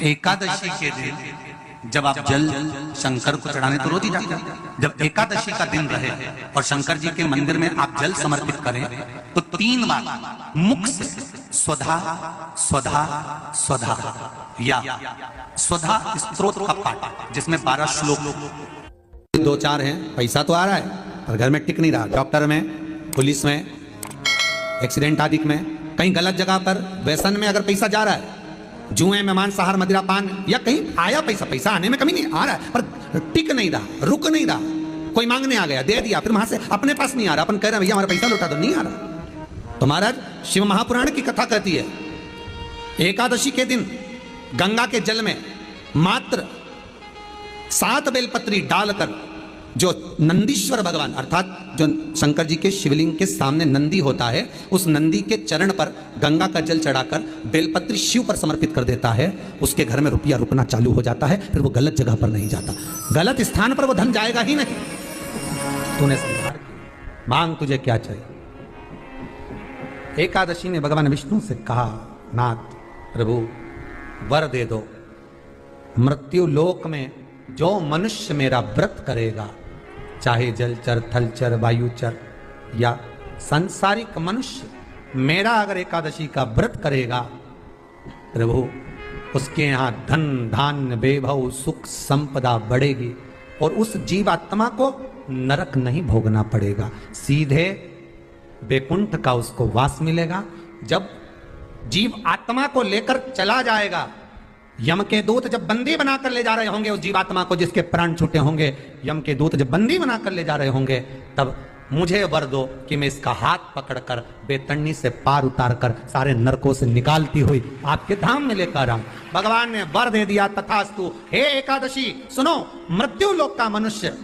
एकादशी के दिन जब आप जल शंकर को चढ़ाने तो रोज ही जाते हैं। जब एकादशी का दिन रहे और शंकर जी के मंदिर में आप जल समर्पित करें तो 3 बार मुख से स्वधा स्वधा स्वधा या स्वधा स्तोत्र का पाठ, जिसमें 12 श्लोक 2-4 हैं। पैसा तो आ रहा है पर घर में टिक नहीं रहा। डॉक्टर में, पुलिस में, एक्सीडेंट आदि में, कहीं गलत जगह पर व्यसन में अगर पैसा जा रहा है, जुए में, मांसाहार, मदिरा पान, या कहीं आया पैसा आने में कमी नहीं, आ रहा है पर टिक नहीं रहा, रुक नहीं रहा। कोई मांगने आ गया, दे दिया, फिर वहां से अपने पास नहीं आ रहा, अपन कह रहे हैं भैया हमारा पैसा लौटा दो, नहीं आ रहा। तो महाराज शिव महापुराण की कथा कहती है एकादशी के दिन गंगा के जल में मात्र 7 बेलपत्री डालकर जो नंदीश्वर भगवान अर्थात जो शंकर जी के शिवलिंग के सामने नंदी होता है, उस नंदी के चरण पर गंगा का जल चढ़ाकर बेलपत्री शिव पर समर्पित कर देता है, उसके घर में रुपया रुकना चालू हो जाता है। फिर वो गलत जगह पर नहीं जाता, गलत स्थान पर वो धन जाएगा ही नहीं। तूने समझा, मांग तुझे क्या चाहिए। एकादशी ने भगवान विष्णु से कहा, नाथ प्रभु वर दे दो, मृत्यु लोक में जो मनुष्य मेरा व्रत करेगा, चाहे जलचर, थलचर, वायुचर या सांसारिक मनुष्य मेरा अगर एकादशी का व्रत करेगा, प्रभु उसके यहाँ धन धान्य वैभव सुख संपदा बढ़ेगी और उस जीवात्मा को नरक नहीं भोगना पड़ेगा, सीधे वैकुंठ का उसको वास मिलेगा। जब जीव आत्मा को लेकर चला जाएगा, यम के दूत जब बंदी बनाकर ले जा रहे होंगे उस जीवात्मा को जिसके प्राण छूटे होंगे, यम के दूत जब बंदी बनाकर ले जा रहे होंगे, तब मुझे वर दो कि मैं इसका हाथ पकड़कर बेतन्नी से पार उतारकर सारे नरकों से निकालती हुई आपके धाम में लेकर आऊं। भगवान ने वर दे दिया, तथास्तु। हे एकादशी सुनो, मृत्यु लोक का मनुष्य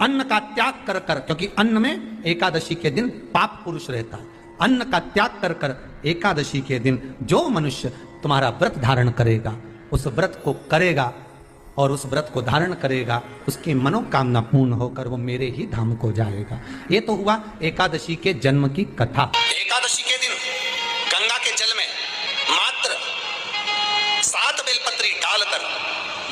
अन्न का त्याग कर कर, क्योंकि अन्न में एकादशी के दिन पाप पुरुष रहता है, अन्न का त्याग कर कर एकादशी के दिन जो मनुष्य तुम्हारा व्रत धारण करेगा, उस व्रत को करेगा और उस व्रत को धारण करेगा, उसकी मनोकामना पूर्ण होकर वो मेरे ही धाम को जाएगा। ये तो हुआ एकादशी के जन्म की कथा। एकादशी के दिन गंगा के जल में मात्र 7 बेलपत्री डालकर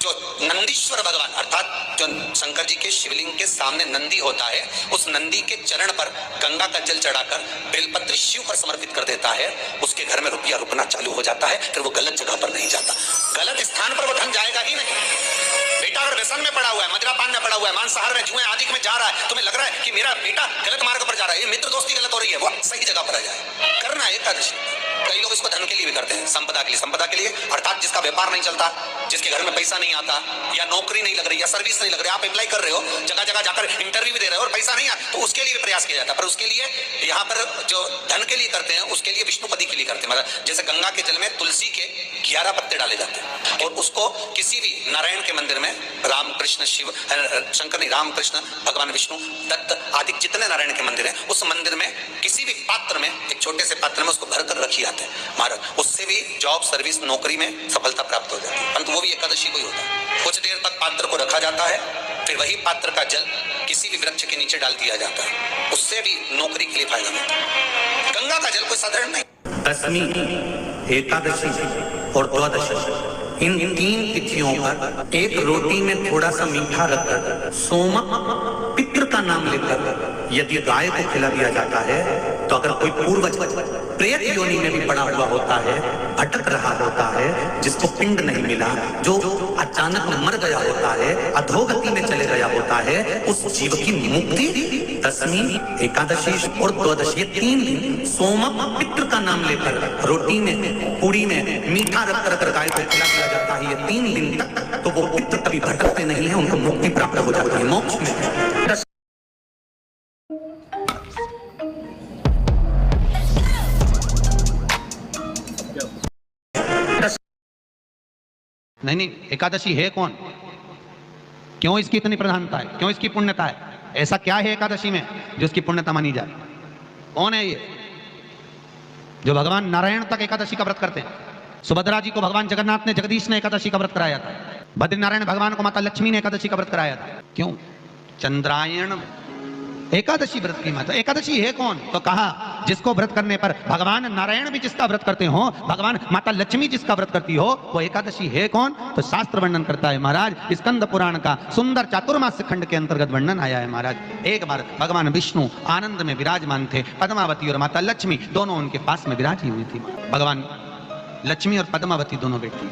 जो नंदीश्वर भगवान अर्थात जो शंकर जी के शिवलिंग के सामने नंदी होता है, उस नंदी के चरण पर गंगा का जल चढ़ाकर बेलपत्री शिव पर समर्पित कर देता है, उसके घर में रुपया रुकना चालू हो जाता है, फिर वो गलत जगह पर नहीं जाता, गलत स्थान पर वो धन जाएगा ही नहीं। बेटा अगर व्यसन में पड़ा हुआ है, मदिरा पान में पड़ा हुआ है, मांसाहार में, जुए आदि में जा रहा है, तुम्हें लग रहा है कि मेरा बेटा गलत मार्ग पर जा रहा है, ये मित्र दोस्ती गलत हो रही है, वो सही जगह पर आ जाए, करना है एकादशी। कई लोग इसको धन के लिए भी करते हैं, संपदा के लिए, संपदा के लिए अर्थात जिसका व्यापार नहीं चलता, जिसके घर में पैसा नहीं आता, या नौकरी नहीं लग रही, या सर्विस नहीं लग रही, आप अप्लाई कर रहे हो, जगह जगह जाकर इंटरव्यू भी दे रहे हो और पैसा नहीं आता, तो उसके लिए भी प्रयास किया जाता है। पर उसके लिए यहाँ पर जो धन के लिए करते हैं, उसके लिए विष्णुपदी के लिए करते हैं। मतलब जैसे गंगा के जल में तुलसी के 11 पत्ते डाले जाते हैं और उसको किसी भी नारायण के मंदिर में रामकृष्ण शिव शंकर नहीं, रामकृष्ण भगवान विष्णु दत्त आदि जितने नारायण के मंदिर हैं, उस मंदिर में किसी भी पात्र में, एक छोटे से पात्र में उसको भरकर रखी जाते हैं महाराज, उससे भी जॉब सर्विस नौकरी में सफलता प्राप्त हो जाती है। परंतु वो भी एकादशी को ही होता है। कुछ देर तक पात्र को रखा जाता है, फिर वही पात्र का जल किसी भी वृक्ष के नीचे डाल दिया जाता है, उससे भी नौकरी के लिए फायदा मिलता है। गंगा का जल कोई साधारण नहीं। दशमी, एकादशी और द्वादशी, इन 3 तिथियों पर एक रोटी में थोड़ा सा मीठा रखकर सोमक पितृ का नाम लेकर यदि गाय को खिला दिया जाता है, तो अगर कोई पूर्वज प्रेत योनि में भी पड़ा हुआ होता है, भटक रहा होता है, जिसको पिंड नहीं मिला, जो अचानक मर गया होता है, अधोगति में चले गया होता है, उस जीव की मुक्ति दशमी, एकादशी और द्वादशी 3 दिन सोमक पितृ का नाम लेकर रोटी में, पूड़ी में मीठा रख कर गाय को खिला दिया जाता है, ये 3 दिन तक, तो वो पितृ कभी भटकते नहीं है, उनको मुक्ति प्राप्त हो जाती है, मोक्ष में। नहीं, एकादशी है कौन, क्यों इसकी इतनी प्रधानता है, क्यों इसकी पुण्यता है, ऐसा क्या है एकादशी में जो इसकी पुण्यता मानी जाए? कौन है ये जो भगवान नारायण तक एकादशी का व्रत करते हैं? सुभद्रा जी को भगवान जगन्नाथ ने, जगदीश ने एकादशी का व्रत कराया था, बद्रीनारायण भगवान को माता लक्ष्मी ने एकादशी का व्रत कराया था। क्यों? चंद्रायण एकादशी व्रत की महत्व। एकादशी है कौन? तो कहा जिसको व्रत करने पर भगवान नारायण भी जिसका व्रत करते हो, भगवान माता लक्ष्मी जिसका व्रत करती हो, वो एकादशी है कौन? तो शास्त्र वर्णन करता है महाराज, स्कंद पुराण का सुंदर चातुर्मास्य खंड के अंतर्गत वर्णन आया है महाराज। एक बार भगवान विष्णु आनंद में विराजमान थे, पद्मावती और माता लक्ष्मी दोनों उनके पास में विराजी हुई थी। भगवान लक्ष्मी और पद्मावती दोनों बैठी,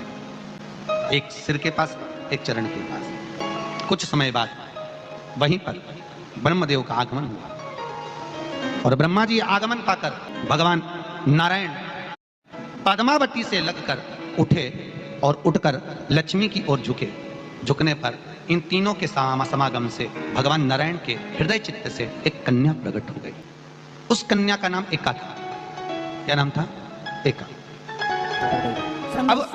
एक सिर के पास, एक चरण के पास। कुछ समय बाद वहीं पर ब्रह्मदेव का आगमन हुआ और ब्रह्मा जी आगमन पाकर भगवान नारायण पद्मावती से लगकर उठे और उठकर लक्ष्मी की ओर झुके। झुकने पर इन तीनों के समागम से भगवान नारायण के हृदय चित्त से एक कन्या प्रकट हो गई। उस कन्या का नाम एका था। क्या नाम था? एका। अब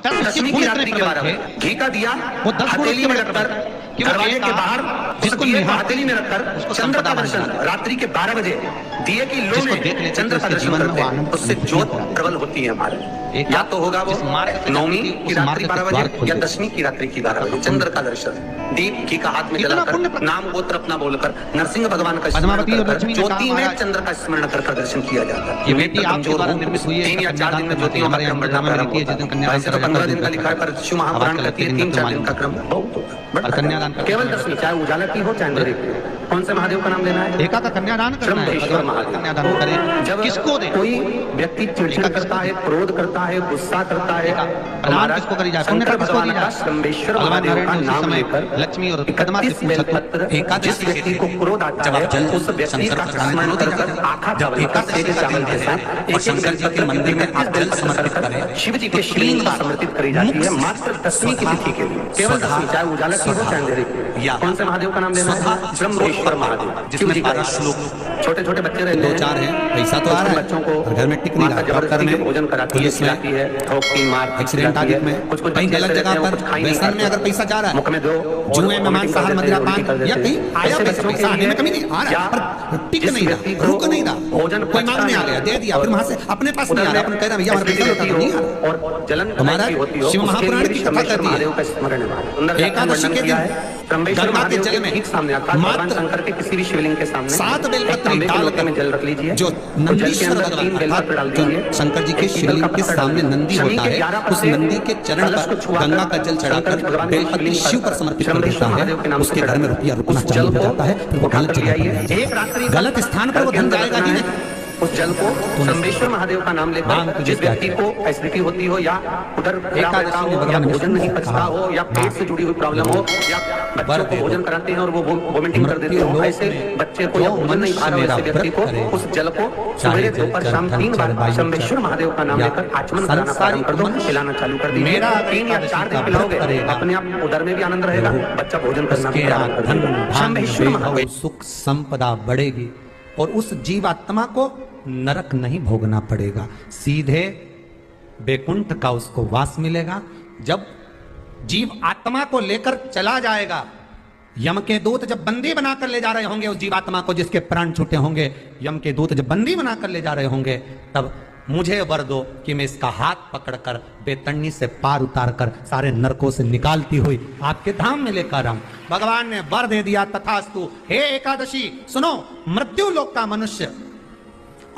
10 की रात्रि के 12 बजे घी का दिया वो 10 हथेली में रखकर दरवाजे के बाहर जिसको हथेली में रखकर चंद्र का दर्शन रात्रि के 12 बजे दिए की लो में चंद्र का दर्शन करते हैं, उससे ज्योत प्रबल होती है हमारे। या तो होगा वो नवमी की रात्रि 12 बजे या दशमी की रात्रि की 12 बजे चंद्र का दर्शन दीप घी का हाथ में जलाकर नाम गोत्र अपना बोलकर नरसिंह भगवान का स्मरण कर ज्योति में चंद्र का स्मरण कर दर्शन किया जाता है। ये बेटी आपके द्वारा निर्मित हुई है। 3 या 4 दिन में ज्योति हमारे यहाँ बढ़ना प्रारंभ होता है। वैसे तो 15 दिन का लिखा है, पर शिव महापुराण कहती है 3-4 दिन का क्रम बहुत होता है। कन्यादान केवल दशमी, चाहे उजाला की हो चाहे अंधेरे की, कौन से महादेव का नाम लेना है? एका का कन्यादान करना है। ब्रह्मेश्वर महादेव कन्यादान करे। जब किसको दे? कोई व्यक्ति चिड़चिड़ करता है, क्रोध करता है, गुस्सा करता है, प्रणाम किसको करी जाए? शंकर भगवान का ब्रह्मेश्वर महादेव का नाम लेकर लक्ष्मी और 31 बेलपत्र जिस व्यक्ति को क्रोध आता है उस व्यक्ति का स्मरण कर आखा चावल जैसा और शंकर जी के मंदिर में आप जल समर्पित करें, शिव जी के शिवलिंग को समर्पित करी जाती है मात्र दशमी की तिथि के लिए। केवल दशमी, चाहे उजाला की हो चाहे अंधेरे की। कौन से महादेव का नाम लेना है? ब्रह्मेश्वर महादेव। शिव जी का छोटे छोटे बच्चे रहते हैं, 2-4 हैं, पैसा तो आ रहा है, बच्चों को घर में टिक नहीं रहा, जबरदस्ती के भोजन कराती है, खिलाती है, ठोकती मार एक्सीडेंट आदि में कुछ कहीं गलत जगह पर व्यसन में अगर पैसा जा रहा है, मुख में दो जुए में मांसाहार मदिरा पान या कहीं आया पैसा आने में कमी नहीं आ रहा, पर टिक नहीं रहा, रुक नहीं रहा, भोजन कोई मांगने आ गया दे दिया, फिर वहां से अपने पास नहीं आ रहा, अपन कह रहा भैया हमारे पैसा होता नहीं आ रहा। और जलन हमारा शिव महापुराण की कथा कहती है एकादशी के दिन गंगा के जल में मात्र शंकर के किसी भी शिवलिंग के सामने 7 बेलपत्र डालकर में जल रख लीजिए। जो नंदीश्वर भगवान जो शंकर जी के शिवलिंग के सामने नंदी होता है, उस नंदी के चरण पर गंगा का जल चढ़ाकर बेलपत्र शिव पर समर्पित कर देता है, उसके घर में रुपया रुकना चालू हो जाता है, फिर वो गलत जगह पर जाएगा, गलत स्थान पर वो धन जाएगा ही नहीं। उस जल को ब्रह्मेश्वर महादेव का नाम लेकर जिस व्यक्ति को एसिडिटी होती हो या उधर भोजन नहीं पचता हो या पेट से जुड़ी हुई प्रॉब्लम हो या बच्चों को भोजन कराते हैं और वो वोमिटिंग कर देते हो, ऐसे बच्चे को या भोजन नहीं खा रहे ऐसे व्यक्ति को उस जल को सवेरे दोपहर शाम 3 बार ब्रह्मेश्वर महादेव का नाम लेकर आचमन कराना प्रारंभ कर दो, खिलाना चालू कर दीजिए। 3 या 4 दिन पिलाओगे, अपने आप उधर में भी आनंद रहेगा, बच्चा भोजन करना भी प्रारंभ कर देगा। ब्रह्मेश्वर महादेव सुख संपदा बढ़ेगी और उस जीवात्मा को नरक नहीं भोगना पड़ेगा, सीधे बैकुंठ का उसको वास मिलेगा। जब जीव आत्मा को लेकर चला जाएगा, यम के दूत जब बंदी बनाकर ले जा रहे होंगे उस जीवात्मा को जिसके प्राण छूटे होंगे, यम के दूत जब बंदी बनाकर ले जा रहे होंगे, तब मुझे वर दो कि मैं इसका हाथ पकड़कर बेतन्नी से पार उतारकर सारे नरकों से निकालती हुई आपके धाम में लेकर आऊं। भगवान ने वर दे दिया, तथास्तु। हे एकादशी सुनो, मृत्यु लोक का मनुष्य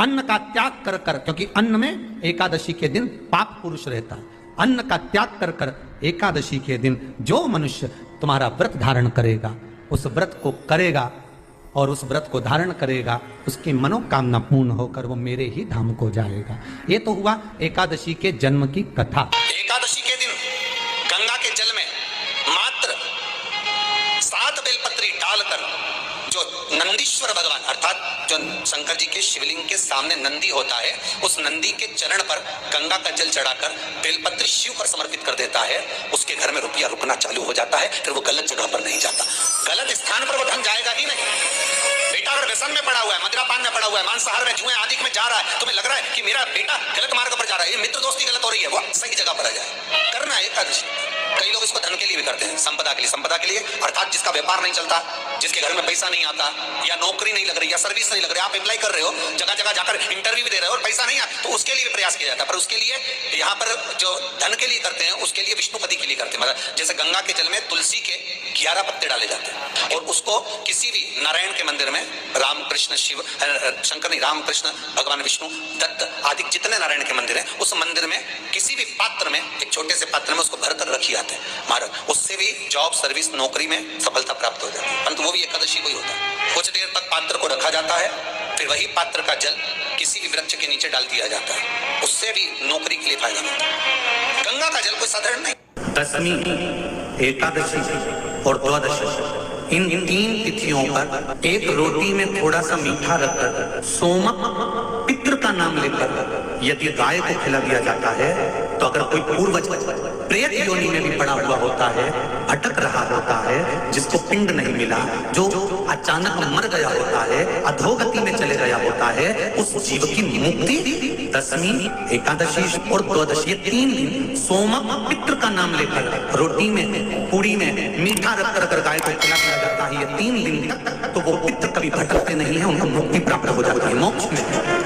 अन्न का त्याग कर कर, क्योंकि अन्न में एकादशी के दिन पाप पुरुष रहता है, अन्न का त्याग कर कर एकादशी के दिन जो मनुष्य तुम्हारा व्रत धारण करेगा, उस व्रत को करेगा और उस व्रत को धारण करेगा, उसकी मनोकामना पूर्ण होकर वो मेरे ही धाम को जाएगा। ये तो हुआ एकादशी के जन्म की कथा। एकादशी के दिन गंगा के जल में मात्र 7 बेलपत्री डालकर जो नंदीश्वर भगवान अर्थात जो शंकर जी के शिवलिंग के सामने नंदी होता है, उस नंदी के चरण पर गंगा का जल चढ़ाकर बेलपत्र शिव पर समर्पित कर देता है, उसके घर में रुपया रुकना चालू हो जाता है, फिर वो गलत जगह पर नहीं जाता, गलत स्थान पर वो धन जाएगा ही नहीं। बेटा अगर व्यसन में पड़ा हुआ है, मदिरा पान में पड़ा हुआ है, मांसाहार में, जुए आदि में जा रहा है, तुम्हें लग रहा है कि मेरा बेटा गलत मार्ग पर जा रहा है, ये मित्र दोस्ती गलत हो रही है, वो सही जगह पर आ जाए, करना है एकादशी। कई लोग इसको धन के लिए भी करते हैं, संपदा के लिए। संपदा के लिए अर्थात जिसका व्यापार नहीं चलता, जिसके घर में पैसा नहीं आता, या नौकरी नहीं लग रही, या सर्विस नहीं लग रही, आप अप्लाई कर रहे हो, जगह जगह जाकर इंटरव्यू भी दे रहे हो और पैसा नहीं आता, तो उसके लिए प्रयास किया जाता है। पर उसके लिए यहाँ पर जो धन के लिए करते हैं, उसके लिए विष्णुपति के लिए करते हैं। मतलब जैसे गंगा के जल में तुलसी के 11 पत्ते पत्ते डाले जाते हैं और उसको किसी भी नारायण के मंदिर में रामकृष्ण शिव शंकर नहीं रामकृष्ण भगवान विष्णु दत्त आदि जितने नारायण के मंदिर हैं उस मंदिर में किसी भी पात्र में एक छोटे से पात्र में उसको भरकर रखी जाते हैं महाराज। उससे भी जॉब सर्विस नौकरी में सफलता प्राप्त हो जाती है, परंतु वो भी एकादशी को ही होता है। कुछ देर तक पात्र को रखा जाता है, फिर वही पात्र का जल किसी भी वृक्ष के नीचे डाल दिया जाता है, उससे भी नौकरी के लिए फायदा मिलता है। गंगा का जल कोई साधारण नहीं। दशमी, एकादशी और द्वादशी इन तीन तिथियों पर एक रोटी में थोड़ा सा मीठा रखकर सोमक पितृ का नाम लेकर यदि गाय को खिला दिया जाता है तो अगर कोई पूर्वज प्रेत योनि में भी पड़ा हुआ होता है, भटक रहा होता है, जिसको पिंड नहीं मिला, जो अचानक मर गया होता है, अधोगति में चले गया होता है, उस जीव की मुक्ति दशमी, एकादशी और द्वादशी ये 3 दिन सोमक पितृ का नाम लेकर रोटी में पूरी में मीठा रख कर गाय को खिला दिया जाता है। ये 3 दिन तक तो वो पितृ कभी भटकते नहीं है, उनको मुक्ति प्राप्त हो जाती है, मोक्ष में।